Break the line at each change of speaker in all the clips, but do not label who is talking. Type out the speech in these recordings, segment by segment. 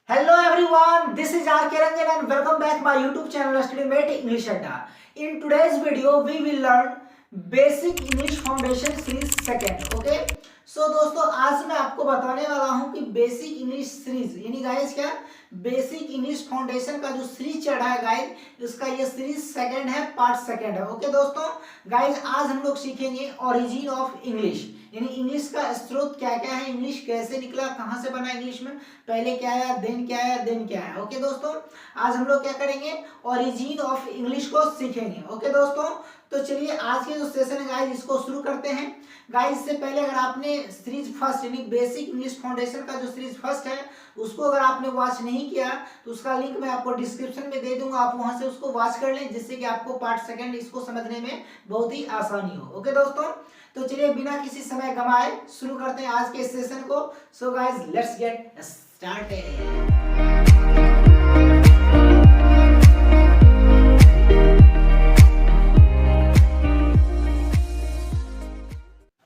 Hello everyone, this is R. K. Ranjan and welcome back my YouTube channel Studymate English Adda. In today's video, we will learn Basic English Foundation Series second. Okay? So दोस्तों आज मैं आपको बताने वाला हूँ कि basic English series यानी guys क्या बेसिक इंग्लिश फाउंडेशन का जो सीरीज चढ़ा है गाइस इसका ये सीरीज सेकंड है, पार्ट सेकंड है। ओके दोस्तों, गाइस आज हम लोग सीखेंगे ओरिजिन ऑफ इंग्लिश यानी इंग्लिश का स्रोत क्या क्या है, इंग्लिश कैसे निकला, कहाँ से बना इंग्लिश में, पहले क्या आया, देन क्या आया, देन क्या है। ओके दोस्तों, आज हम लोग क्या करेंगे, ओरिजिन ऑफ इंग्लिश को सीखेंगे। ओके दोस्तों, तो चलिए आज के जो सेशन है गाइस इसको शुरू करते हैं। गाइस इससे पहले अगर आपने सीरीज फर्स्ट यानी बेसिक इंग्लिश फाउंडेशन का जो सीरीज फर्स्ट है उसको अगर आपने वॉच नहीं किया तो उसका लिंक मैं आपको डिस्क्रिप्शन में दे दूंगा, आप वहां से उसको वॉच कर लें जिससे कि आपको पार्ट सेकंड इसको समझने में बहुत ही आसानी हो। ओके दोस्तों, तो चलिए बिना किसी समय गंवाए शुरू करते हैं आज के सेशन को। So guys let's get started.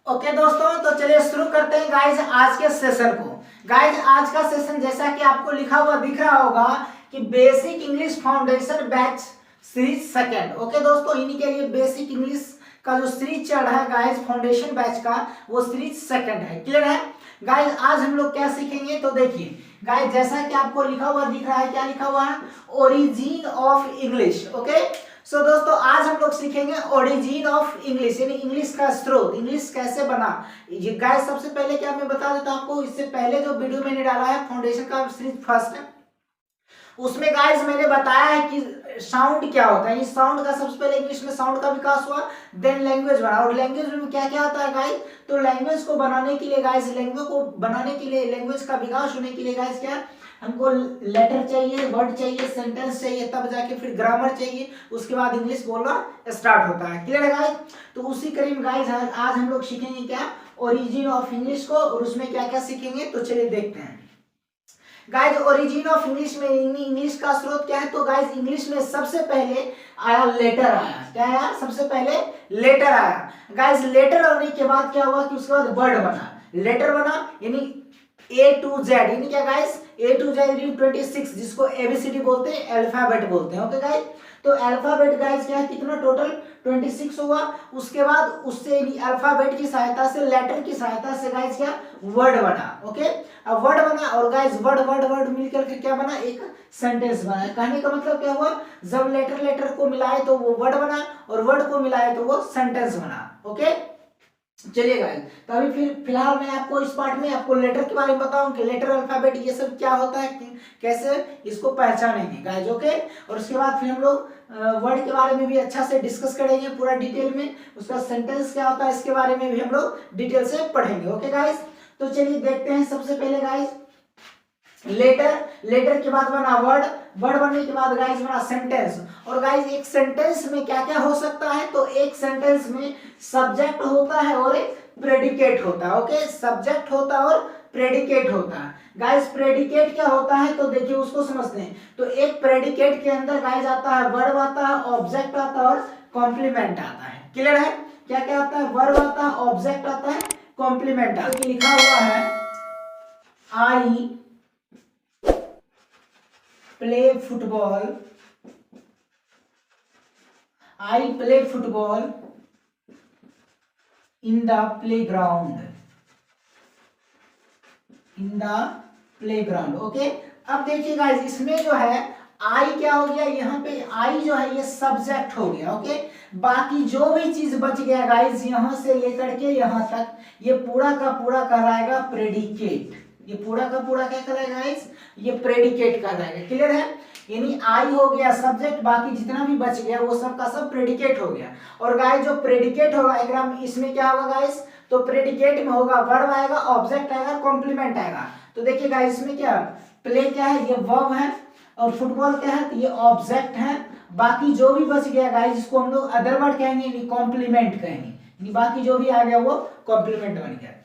Okay दोस्तों, तो चलिए शुरू करते हैं गाइस आज के सेशन को। गाइस आज का सेशन जैसा कि आपको लिखा हुआ दिख रहा होगा कि basic English foundation batch series second. Okay दोस्तों, इन्हीं के लिए बेसिक इंग्लिश का जो सीरीज चल रहा है गाइस फाउंडेशन बैच का वो सीरीज सेकंड है। क्लियर है गाइस? आज हम लोग क्या सीखेंगे तो देखिए गाइस जैसा कि आपको लिखा हुआ दिख रहा है, क्या लिखा हुआ है, origin of English. Okay so दोस्तों आज हम लोग सीखेंगे ओरिजिन ऑफ इंग्लिश यानी इंग्लिश का स्रोत, इंग्लिश कैसे बना। ये गाइस सबसे पहले क्या मैं बता देता हूं आपको, इससे पहले जो वीडियो मैंने डाला है फाउंडेशन का सीरीज फर्स्ट है उसमें गाइस मैंने बताया है कि साउंड क्या होता है। इस साउंड का सबसे पहले इंग्लिश में साउंड का विकास हुआ, देन लैंग्वेज बना, और लैंग्वेज में क्या क्या आता है गाइस, तो लैंग्वेज को बनाने के लिए गाइस, लैंग्वेज को बनाने के लिए, लैंग्वेज का विकास होने के लिए गाइस क्या हमको लेटर चाहिए, वर्ड चाहिए, सेंटेंस चाहिए, तब जाके फिर ग्रामर चाहिए, उसके बाद इंग्लिश बोलना स्टार्ट होता है। क्लियर है गाइस? तो उसी करीब गाइस आज हम लोग सीखेंगे क्या, ओरिजिन ऑफ इंग्लिश को, और उसमें क्या क्या सीखेंगे तो चलिए देखते हैं। गाइस ओरिजिन ऑफ इंग्लिश में इंग्लिश का स्रोत क्या है, तो गाइस इंग्लिश में सबसे पहले आया लेटर आया। क्या आया? सबसे पहले लेटर आया। गाइस लेटर आने के बाद क्या हुआ कि उसके बाद वर्ड बना, लेटर बना यानी A to Z यानी क्या गाइस, A to Z यानी 26 जिसको ABCD बोलते हैं, अल्फाबेट बोलते हैं। ओके गाइस, तो अल्फाबेट गाइस क्या है, कितना टोटल 26 हुआ। उसके बाद उससे अल्फाबेट की सहायता से, लेटर की सहायता से गाइस क्या वर्ड बना। ओके अब वर्ड बना और गाइस वर्ड वर्ड वर्ड मिलकर के क्या बना, एक सेंटेंस बना। कहने का मतलब क्या हुआ, जब लेटर लेटर को मिलाए तो वो वर्ड बना और वर्ड को मिलाए तो वो सेंटेंस बना। ओके चलिए गाइस, तो अभी फिलहाल मैं आपको इस पार्ट में आपको लेटर के बारे में बताऊं कि लेटर अल्फाबेट ये सब क्या होता है, कैसे इसको पहचानेंगे गाइस। ओके और उसके बाद फिर हम लोग वर्ड के बारे में भी अच्छा से डिस्कस करेंगे पूरा डिटेल में, उसका सेंटेंस क्या होता है इसके बारे में भी हम लोग डिटेल से पढ़ेंगे। ओके गाइस, तो चलिए देखते हैं। सबसे पहले गाइस लेटर, लेटर के बाद बना वर्ड, वर्ड बनने के बाद गाइस बना सेंटेंस। और गाइस एक सेंटेंस में क्या क्या हो सकता है, तो एक सेंटेंस में सब्जेक्ट होता है और एक प्रेडिकेट होता है। ओके सब्जेक्ट होता है और प्रेडिकेट होता है। गाइस प्रेडिकेट क्या होता है तो देखिए उसको समझते हैं। तो एक प्रेडिकेट के अंदर गाइस आता है वर्ब आता है, ऑब्जेक्ट आता है और कॉम्प्लीमेंट आता है। क्लियर है? क्या क्या आता है, वर्ब आता है, ऑब्जेक्ट आता है, कॉम्प्लीमेंट आता है। लिखा हुआ है आई play football, I play football in the playground, in the playground। Okay अब देखिए गाइस इसमें जो है आई क्या हो गया, यहाँ पे आई जो है ये सब्जेक्ट हो गया। ओके बाकी जो भी चीज बच गया गाइस यहाँ से लेकर के यहाँ तक ये पूरा का पूरा कहलाएगा प्रेडिकेट। ये पूरा का पूरा क्या कहलाएगा गाइस, ये प्रेडिकेट कहलाएगा। क्लियर है? यानी आई हो गया सब्जेक्ट, बाकी जितना भी बच गया वो सब का सब प्रेडिकेट हो गया। और गाइस जो प्रेडिकेट होगा एकदम इसमें क्या होगा गाइस, तो प्रेडिकेट में होगा वर्ब आएगा, ऑब्जेक्ट आएगा, कॉम्प्लीमेंट आएगा। तो देखिए गाइस इसमें क्या प्ले क्या है, ये वर्ब है, और फुटबॉल क्या है तो ये ऑब्जेक्ट है। बाकी जो भी बच गया गाइस इसको हम लोग अदर वर्ड कहेंगे, कॉम्प्लीमेंट कहेंगे। बाकी जो भी आ गया वो कॉम्प्लीमेंट बन गया।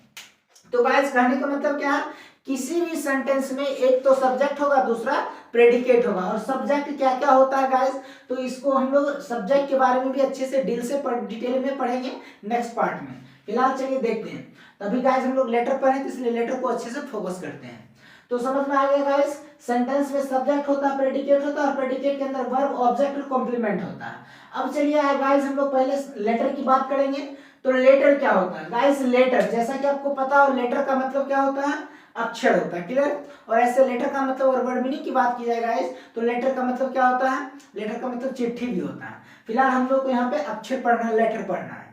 तो गाइस कहने का मतलब क्या है, किसी भी सेंटेंस में एक तो सब्जेक्ट होगा, दूसरा प्रेडिकेट होगा। और सब्जेक्ट क्या क्या होता है गाइस, तो इसको हम लोग सब्जेक्ट के बारे में भी अच्छे से डिटेल में पढ़ेंगे नेक्स्ट पार्ट में। फिलहाल चलिए देखते हैं। तभी गाइस हम लोग लेटर पढ़े तो इसलिए लेटर को अच्छे से फोकस करते हैं। तो समझ में आ गया गाइस, सेंटेंस में सब्जेक्ट होता है, प्रेडिकेट होता है और प्रेडिकेट के अंदर वर्ब, ऑब्जेक्ट और कॉम्प्लीमेंट होता है। अब चलिए गाइस हम लोग पहले लेटर की बात करेंगे। तो लेटर क्या होता है गाइस? लेटर जैसा कि आपको पता हो, लेटर का मतलब क्या होता है? अक्षर होता है, क्लियर। और ऐसे लेटर का मतलब और वर्ड मीनिंग की बात की जाए गाइस, तो लेटर का मतलब क्या होता है? लेटर का मतलब चिट्ठी भी होता है। फिलहाल हम लोग को यहाँ पे अक्षर पढ़ना है, लेटर पढ़ना है।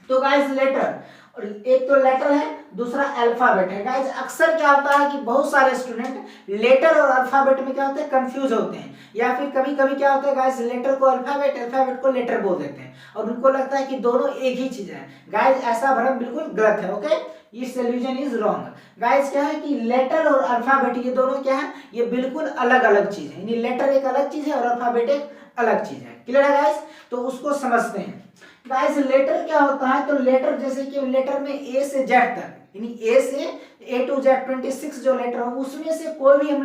तो गाइस लेटर, और एक तो लेटर है, दूसरा अल्फाबेट है। गाइस अक्सर क्या होता है कि बहुत सारे स्टूडेंट लेटर और अल्फाबेट में क्या होते हैं? कंफ्यूज होते हैं, या फिर कभी कभी क्या होता है गाइस, लेटर को अल्फाबेट, अल्फाबेट को लेटर बोल देते हैं और उनको लगता है कि दोनों एक ही चीज है। गाइस ऐसा भ्रम बिल्कुल गलत है, ओके, ये सॉल्यूशन इज रॉन्ग। गाइस क्या है कि लेटर और अल्फाबेट ये दोनों क्या है? ये बिल्कुल अलग अलग चीज है, यानी लेटर एक अलग चीज है और अल्फाबेट एक अलग चीज है, क्लियर है गाइस? तो उसको समझते हैं। गाइस लेटर क्या होता है? तो लेटर जैसे कि लेटर में ए से जेड तक, यानी ए से ए टू जेड 26 जो लेटर हो, उसमें से कोई भी हम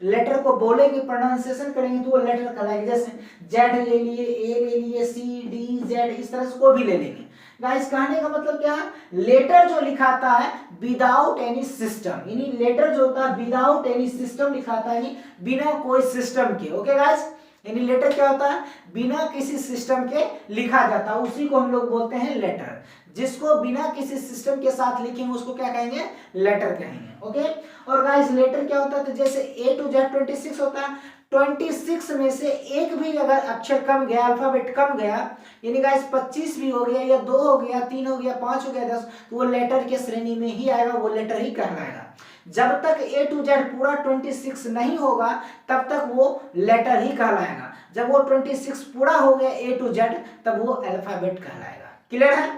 लेटर को बोलेंगे, प्रोनाउंसिएशन करेंगे तो वो लेटर कहलाएगा। जैसे जेड ले लिए, ए ले लिए, सी डी जेड, इस तरह से कोई भी ले लेंगे। गाइस कहने का मतलब क्या है? लेटर जो लिखाता है विदाउट एनी सिस्टम, यानी लेटर जो होता है विदाउट एनी सिस्टम लिखाता है, यानी बिना कोई सिस्टम के, ओके गाइस। यानी लेटर क्या होता है? बिना किसी सिस्टम के लिखा जाता है, उसी को हम लोग बोलते हैं लेटर। जिसको बिना किसी सिस्टम के साथ लिखेंगे उसको क्या कहेंगे? लेटर कहेंगे, ओके। और गाइस लेटर क्या होता है? तो जैसे ए टू जेड 26 होता है, 26 में से एक भी अगर अक्षर कम गया, अल्फाबेट कम गया, यानी गाइस 25 भी हो गया, या 2 हो गया, 3 हो गया, 5 हो गया, 10, तो वो लेटर के श्रेणी में ही आएगा, वो लेटर ही कहलाएगा। जब तक ए टू जेड पूरा 26 नहीं होगा तब तक वो लेटर ही कहलाएगा। जब वो 26 पूरा हो गया ए टू जेड, तब वो अल्फाबेट कहलाएगा, क्लियर है?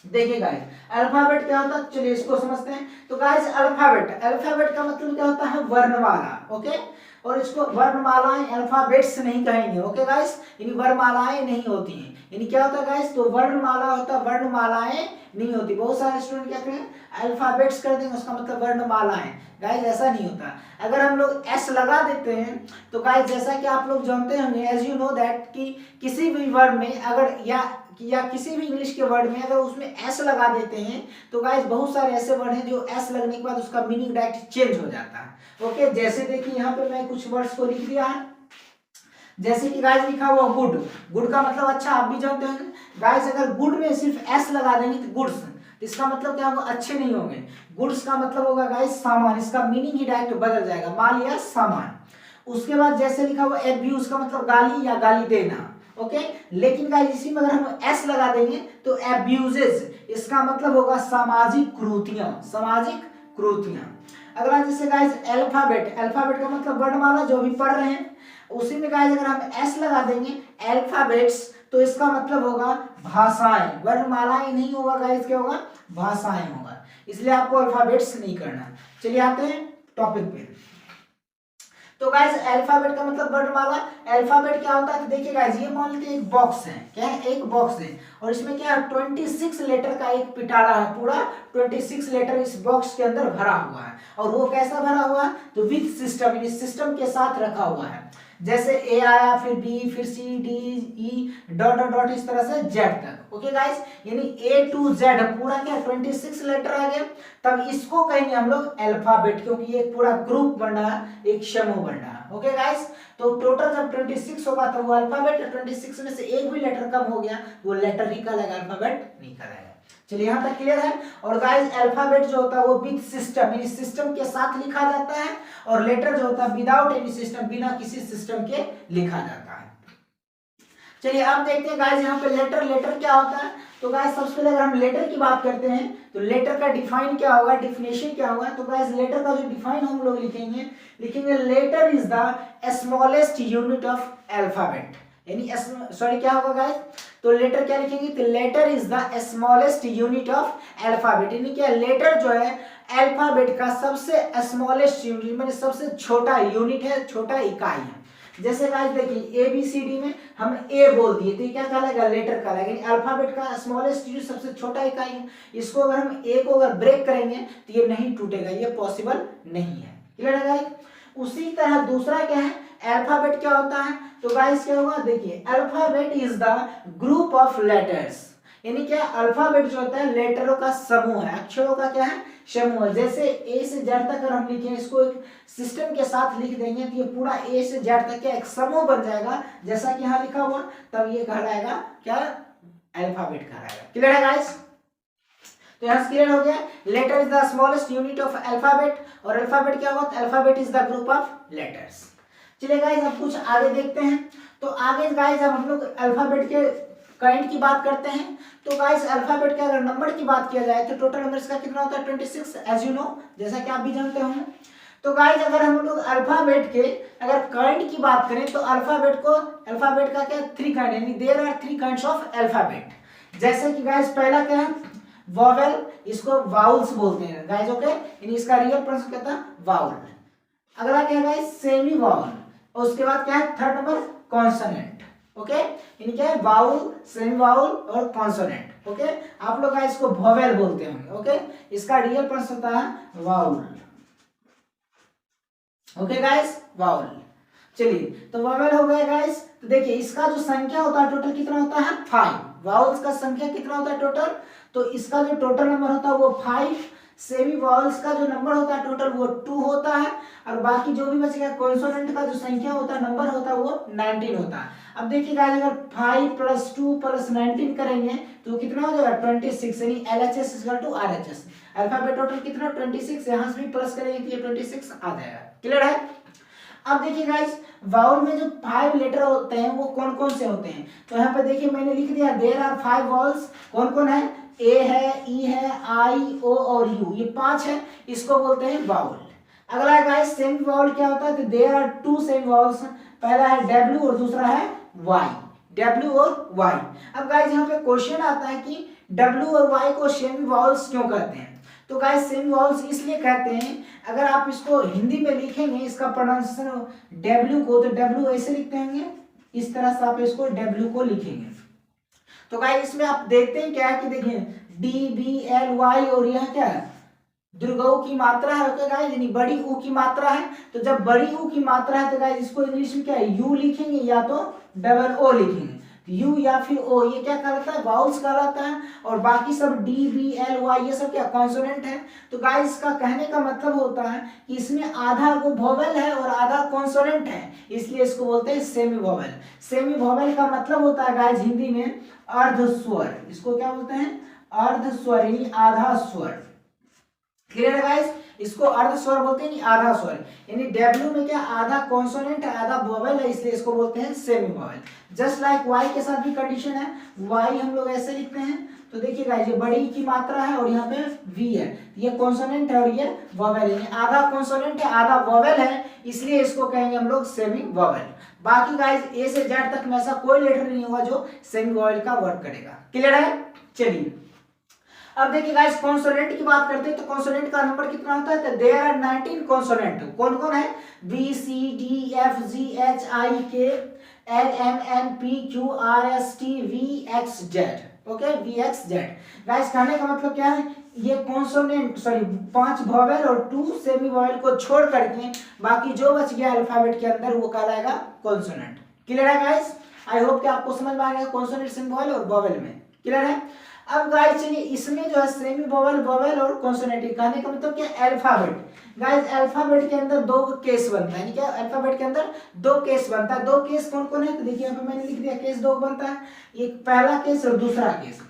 देखिए गाइस अल्फाबेट क्या होता है, चलिए इसको समझते हैं। तो गाइस अल्फाबेट, अल्फाबेट का मतलब क्या होता है? वर्णमाला, ओके। और इसको वर्णमालाएं अल्फाबेट्स नहीं कहेंगे, ओके गाइस, यानी वर्णमालाएं नहीं होती हैं। यानी क्या होता है गाइस? तो वर्णमाला होता है, वर्णमालाएं नहीं होती। बहुत सारे स्टूडेंट क्या करें? अल्फाबेट्स कर देंगे, उसका मतलब वर्णमालाएं। गाइस ऐसा नहीं होता। अगर हम लोग एस लगा देते हैं तो गाइस जैसा कि आप लोग जानते होंगे, एज यू नो दैट, कि किसी भी वर्ड में अगर या किसी भी इंग्लिश के वर्ड में अगर उसमें एस लगा देते हैं तो गाइस बहुत सारे ऐसे वर्ड हैं जो एस लगने के बाद उसका मीनिंग डायरेक्ट चेंज हो जाता है, ओके। जैसे देखिए यहाँ पे मैं कुछ वर्ड्स को लिख दिया है, जैसे कि गाइस लिखा हुआ गुड, गुड का मतलब अच्छा, आप भी जानते हैं गाइस। अगर गुड में सिर्फ एस लगा देंगे तो गुड्स, इसका मतलब क्या होगा? अच्छे नहीं होंगे। गुड्स का मतलब होगा गाइस सामान, इसका मीनिंग ही डायरेक्ट बदल जाएगा, माल या सामान। उसके बाद जैसे लिखा हुआ एब्यूज का मतलब गाली या गाली देना, ओके। लेकिन गाइस इसी में अगर हम एस लगा देंगे तो एब्यूजेस, इसका मतलब होगा सामाजिक कुरीतियां, सामाजिक कुरीतियां। अगला जैसे गाइस अल्फाबेट, अल्फाबेट का मतलब वर्णमाला जो भी पढ़ रहे हैं, उसी में गाइस अगर हम एस लगा देंगे अल्फाबेट्स, तो इसका मतलब होगा भाषाएं, वर्णमालाएं नहीं होगा गाइस, क्या होगा? भाषाएं होगा। इसलिए आपको अल्फाबेट्स नहीं करना। चलिए आते हैं टॉपिक पे। तो गाइस अल्फाबेट का मतलब वर्णमाला। अल्फाबेट क्या होता है? तो देखिए गाइस ये मान लीजिए एक बॉक्स है, क्या है? एक बॉक्स है, और इसमें क्या है? 26 लेटर का एक पिटारा है, पूरा 26 लेटर इस बॉक्स के अंदर भरा हुआ है। और वो कैसा भरा हुआ है? तो विद सिस्टम, यानी सिस्टम के साथ रखा हुआ है। जैसे ए आया, फिर बी, फिर सी, डी, ई, डॉट डॉट डॉट, इस तरह से जेड तक, ओके गाइस। यानी ए टू जेड पूरा क्या 26 लेटर आ गया, तब इसको कहेंगे हम लोग अल्फाबेट, क्योंकि ये पूरा ग्रुप बन रहा है, एक समूह बन रहा है, ओके गाइस। तो टोटल जब 26 होगा तो वो अल्फाबेट, 26 में से एक भी लेटर कम हो गया वो लेटर ही कहलाएगा, अल्फाबेट नहीं कहलाएगा। चलिए यहाँ तक क्लियर है। और गाइस अल्फाबेट जो होता है वो विद सिस्टम, यानी सिस्टम के साथ लिखा जाता है, और लेटर जो होता है विदाउट एनी सिस्टम, बिना किसी सिस्टम के लिखा जाता है। चलिए अब देखते हैं गाइस यहाँ पे लेटर, लेटर क्या होता है। तो गाइस सबसे पहले अगर हम लेटर की बात करते हैं तो लेटर का डिफाइन क्या होगा, डेफिनेशन क्या होगा। तो गाइस लेटर का जो डिफाइन हम लोग लिखेंगे letter is the smallest unit of alphabet, यानी सॉरी क्या होगा गाइस? तो लेटर क्या लिखेंगे? तो letter is the smallest unit of alphabet, यानी क्या लेटर जो है अल्फाबेट का सबसे स्मॉलेस्ट यूनिट, मतलब सबसे छोटा यूनिट है, छोटा इकाई है। जैसे गाइस देखिए ए बी सी डी में हम ए बोल दिए तो ये क्या कहलाएगा? लेटर कहलाएगा, यानी अल्फाबेट का स्मॉलेस्ट यूनिट सबसे छोटा इकाई है। इसको अगर हम ए को अगर ब्रेक करेंगे तो ये नहीं टूटेगा, ये पॉसिबल नहीं है, क्लियर है गाइस। उसी तरह दूसरा क्या है? अल्फाबेट क्या होता है? तो गाइस क्या होगा? देखिए alphabet is the group of letters, यानी क्या अल्फाबेट जो होता है लेटरों का समूह है, अक्षरों का क्या है समूह है। जैसे ए से जेड तक अगर हम लिखें, इसको एक सिस्टम के साथ लिख देंगे तो ये पूरा ए से जेड तक क्या एक समूह बन जाएगा, जैसा कि यहाँ लिखा हुआ, तब ये कहलाएगा क्या अल्फाबेट कहलाएगा। क्लियर है गाइस? तो यहाँ क्लियर हो गया, letter is the smallest unit of alphabet, और अल्फाबेट क्या होता है, alphabet is the group of letters. चलिए गाइस अब कुछ आगे देखते हैं। तो आगे गाइस अब हम लोग अल्फाबेट के काइंड की बात करते हैं। तो गाइस अल्फाबेट के अगर नंबर की बात किया जाए तो टोटल नंबर इसका कितना होता है 26, एज यू नो, जैसा कि आप भी जानते होंगे। तो गाइस अगर हम लोग अल्फाबेट के अगर काइंड की बात करें तो अल्फाबेट का क्या 3 काइंड, यानी there are 3 kinds of alphabet. जैसे कि गाइस पहला क्या है वॉवेल, इसको वाउल्स बोलते हैं गाइस, ओके, यानी इसका रियल प्रोनाउंस क्या था वाउल। अगला क्या है गाइस सेमी वाउल, और उसके बाद क्या है थर्ड नंबर कॉन्सोनेंट, ओके, यानी क्या है वाउल, सेमी वाउल और कॉन्सोनेंट, ओके। आप लोग गाइस इसको वोवेल बोलते होंगे, ओके, इसका रियल प्रोनाउंस होता है वाउल, ओके गाइस वाउल। चलिए तो वोवेल हो गया गाइस। तो देखिए इसका जो संख्या होता है टोटल कितना होता है 5, वाउल्स का संख्या कितना होता है टोटल, तो इसका जो टोटल नंबर होता है वो 5, सेमी वाउल्स का जो नंबर होता है टोटल वो 2 होता है, और बाकी जो भी बच गया कॉन्सोनेंट का जो संख्या होता है नंबर होता है वो 19 होता है। अब देखिए गाइस अगर 5 + 2 + 19 करेंगे तो कितना हो जाएगा 26, यानी LHS = RHS। अल्फाबेट टोटल कितना 26, यहाँ से भी प्लस करेंगे तो ये 26 आ जाएगा। क्लियर है? अब देखिए गाइस वाउल में जो 5 लेटर होते हैं वो कौन कौन से होते हैं, तो यहाँ पे देखिए मैंने लिख दिया देयर आर 5 वाउल्स। कौन कौन है, ए है, ई है, आई, ओ और यू, ये 5 है, इसको बोलते हैं वाउल। अगला है गाइस सेमी वाउल क्या होता है, तो देयर आर 2 सेमी वाउल्स, पहला है डब्ल्यू और दूसरा है वाई, डब्ल्यू और वाई। अब गाइस यहाँ पे क्वेश्चन आता है कि डब्ल्यू और वाई को सेमी वाउल्स क्यों कहते हैं, तो गाइस सेमी वाउल्स इसलिए कहते हैं, अगर आप इसको हिंदी में लिखेंगे इसका प्रोनाउंसिएशन डब्ल्यू को, तो डब्ल्यू ऐसे लिखते हैं, इस तरह से आप इसको डब्ल्यू को लिखेंगे। तो गाइस इसमें आप देखते हैं क्या है कि देखिए DBLY, और यह क्या है दुर्गऊ की मात्रा है, ओके गाइस, यानी बड़ी ऊ की मात्रा है। तो जब बड़ी ऊ की मात्रा है तो गाइस इसको इंग्लिश में क्या है यू लिखेंगे या तो डबल ओ लिखेंगे, यू या फिर ओ, ये क्या कहलाता है वाउल्स कहलाता है, और बाकी सब DBLY ये सब क्या कॉन्सोनेंट है। तो गाइस इसका कहने का मतलब होता है कि इसमें आधा वो वोवेल है और आधा कॉन्सोनेंट है, इसलिए इसको बोलते हैं सेमी वोवेल। सेमी वोवेल का मतलब होता है गाइस हिंदी में अर्ध स्वर, इसको क्या बोलते हैं अर्ध स्वर, यानी आधा स्वर। क्लियर है गाइस, इसको अर्ध स्वर बोलते हैं, आधा स्वर, यानी डब्ल्यू में क्या आधा कॉन्सोनेंट है आधा वोवेल है, इसलिए इसको बोलते हैं semi vowel. Just like why के साथ भी कंडीशन है, वाई हम लोग ऐसे लिखते हैं, तो देखिए गाइस ये बड़ी की मात्रा है और यहाँ पे वी है, ये कॉन्सोनेंट है और ये वोवेल है, आधा कॉन्सोनेंट है आधा वोवेल है, इसलिए इसको कहेंगे हम लोग सेमी वोवेल। बाकी गाइस ए से जेड तक में ऐसा कोई लेटर नहीं होगा जो सेमी वोवेल का वर्क करेगा। क्लियर है? चलिए अब देखिए गाइस कॉन्सोनेंट की बात करते हैं, तो कॉन्सोनेंट का नंबर कितना होता है, तो देयर आर 19 कॉन्सोनेंट। कौन कौन है, B C D F G H I K L M N P Q R S T V X Z, okay V X Z। Guys कहने का मतलब क्या है, ये कॉन्सोनेंट 5 वोवेल और 2 सेमी वोवेल को छोड़ करके बाकी जो बच गया अल्फाबेट के अंदर वो कहलाएगा कॉन्सोनेंट। क्लियर है गाइस? आई होप कि आपको समझ में आ गया कॉन्सोनेंट, सेमी वोवेल और वोवेल में। क्लियर है? अब गाइस चलिए इसमें जो है सेमी वोवेल, वोवेल और कॉन्सोनेंट, कहने का मतलब क्या अल्फाबेट। गाइस अल्फाबेट के अंदर 2 केस बनता है, क्या अल्फाबेट के अंदर 2 केस बनता है। 2 केस कौन कौन है, तो देखिए यहाँ पे मैंने लिख दिया केस 2 बनता है, एक पहला केस और दूसरा केस।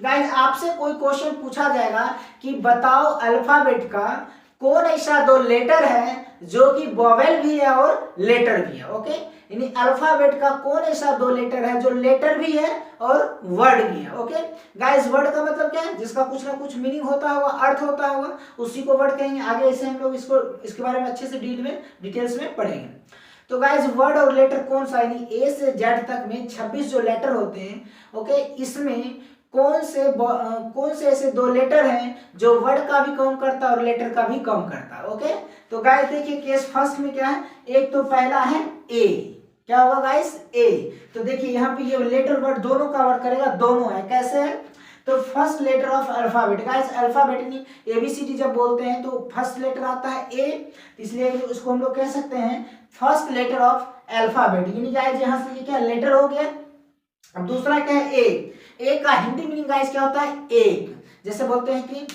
गाइस आपसे कोई क्वेश्चन पूछा जाएगा कि बताओ अल्फाबेट का कौन ऐसा 2 लेटर है जो कि वोवेल भी है और लेटर भी है, ओके, यानी अल्फाबेट का कौन ऐसा 2 लेटर है जो लेटर भी है और वर्ड भी है, ओके। गाइस वर्ड का मतलब क्या है, जिसका कुछ ना कुछ मीनिंग होता होगा, अर्थ होता होगा, उसी को वर्ड कहेंगे। आगे ऐसे हम लोग इसके बारे में अच्छे से डिटेल्स में पढ़ेंगे। तो गाइस वर्ड और लेटर कौन सा, यानी ए से जेड तक में 26 जो लेटर होते हैं, ओके, इसमें कौन से ऐसे 2 लेटर हैं जो वर्ड का भी काम करता है और लेटर का भी काम करता है, ओके। तो गाइस देखिए केस फर्स्ट में क्या है, एक तो पहला है ए, क्या होगा गाइस ए, तो देखिए यहाँ पे ये लेटर वर्ड दोनों का वर्क करेगा, दोनों है, कैसे है, तो first letter of alphabet. Guys alphabet नहीं ABCD जब बोलते हैं तो फर्स्ट लेटर आता है ए, इसलिए इसको हम लोग कह सकते हैं फर्स्ट लेटर ऑफ अल्फाबेट, यानी गाइस यहाँ से ये क्या लेटर हो गया। अब दूसरा क्या है ए एक का हिंदी मीनिंग गाइस क्या होता है? एक। जैसे बोलते हैं कि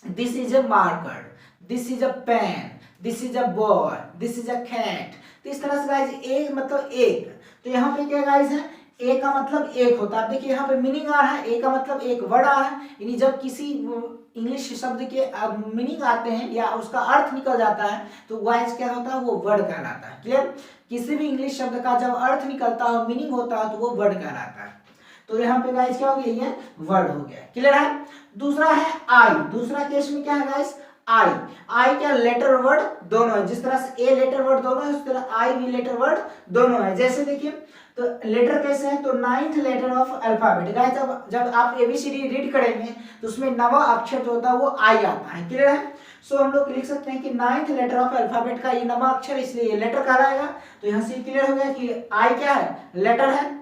this is a marker, this is a pen, this is a boy, this is a cat. तो इस तरह से गाइस एक मतलब एक। तो यहाँ पे क्या गाइस है? ए का मतलब एक होता है। आप देखिए यहाँ पे मीनिंग आ रहा है, ए का मतलब एक वर्ड आ रहा है, यानी जब किसी इंग्लिश शब्द के मीनिंग आते हैं या उसका अर्थ निकल जाता है तो गाइस क्या होता है? वो वर्ड कहलाता है। क्लियर? किसी भी इंग्लिश शब्द का जब अर्थ निकलता है, मीनिंग होता है, तो वो वर्ड कहलाता है। तो यहाँ पे गाइस क्या हो गया? ये वर्ड हो गया। क्लियर है? दूसरा है आई। दूसरा केस में क्या है गाइस? आई। आई क्या? लेटर वर्ड दोनों है। जिस तरह से ए लेटर वर्ड दोनों है, उस तरह आई भी लेटर वर्ड दोनों है। जैसे देखिए तो लेटर कैसे है? तो 9th letter of alphabet. Guys जब आप एबीसीडी रीड करेंगे तो उसमें 9वां अक्षर जो होता है वो आई आता है। क्लियर है? सो हम लोग लिख सकते हैं कि 9th लेटर ऑफ अल्फाबेट का ये 9वां अक्षर, इसलिए ये लेटर कहलाएगा। तो यहाँ से क्लियर हो गया कि आई क्या है? लेटर है।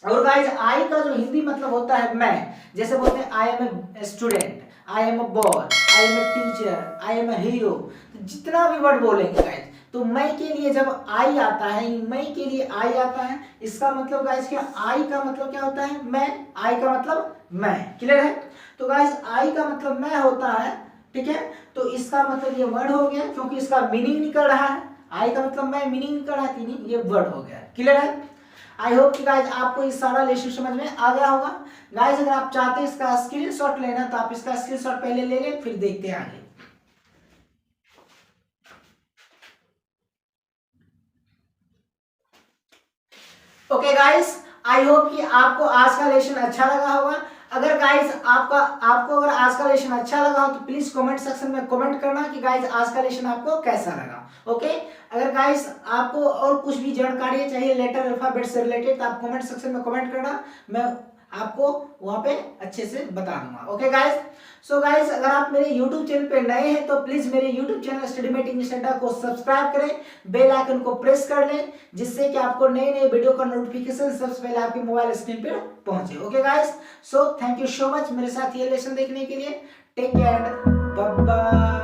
और गाइस आई का जो हिंदी मतलब होता है मैं। जैसे बोलते हैं I am a student, I am a boy, I am a teacher, I am a hero. तो जितना भी वर्ड बोलेंगे गाइस, तो मैं के लिए जब आई आता है, मैं के लिए आई आता है, इसका मतलब गाइस क्या? आई का मतलब क्या होता है? मैं। आई का मतलब मैं। क्लियर है? तो गाइस आई का मतलब मैं होता है। ठीक है? तो इसका मतलब ये वर्ड हो गया, क्योंकि इसका मीनिंग निकल रहा है। आई का मतलब मैं, मीनिंग निकल रहा है, ये वर्ड हो गया। क्लियर है? आई होप कि गाइज आपको इस सारा लेसन समझ में आ गया होगा। गाइज अगर आप चाहते हैं इसका स्क्रीनशॉट लेना तो आप इसका स्क्रीनशॉट पहले ले लें, फिर देखते हैं आगे। ओके गाइज, आई होप कि आपको आज का लेसन अच्छा लगा होगा। अगर गाइज आपको अगर आज का लेसन अच्छा लगा हो तो प्लीज कमेंट सेक्शन में कमेंट करना कि गाइज आज का लेसन आपको कैसा लगा। ओके? अगर गाइज आपको और कुछ भी जानकारी चाहिए लेटर अल्फाबेट से रिलेटेड तो आप कमेंट सेक्शन में कमेंट करना, मैं आपको वहां पे अच्छे से बता दूंगा। Okay guys? सो गाइज अगर आप मेरे YouTube चैनल पे नए हैं तो प्लीज मेरे YouTube चैनल स्टडीमेट इंग्लिश अड्डा को सब्सक्राइब करें, बेल आइकन को प्रेस कर लें, जिससे कि आपको नए नए वीडियो का नोटिफिकेशन सबसे पहले आपके मोबाइल स्क्रीन पे पहुंचे। Okay guys? So thank you so much मेरे साथ ये लेसन देखने के लिए। Take care, bye bye.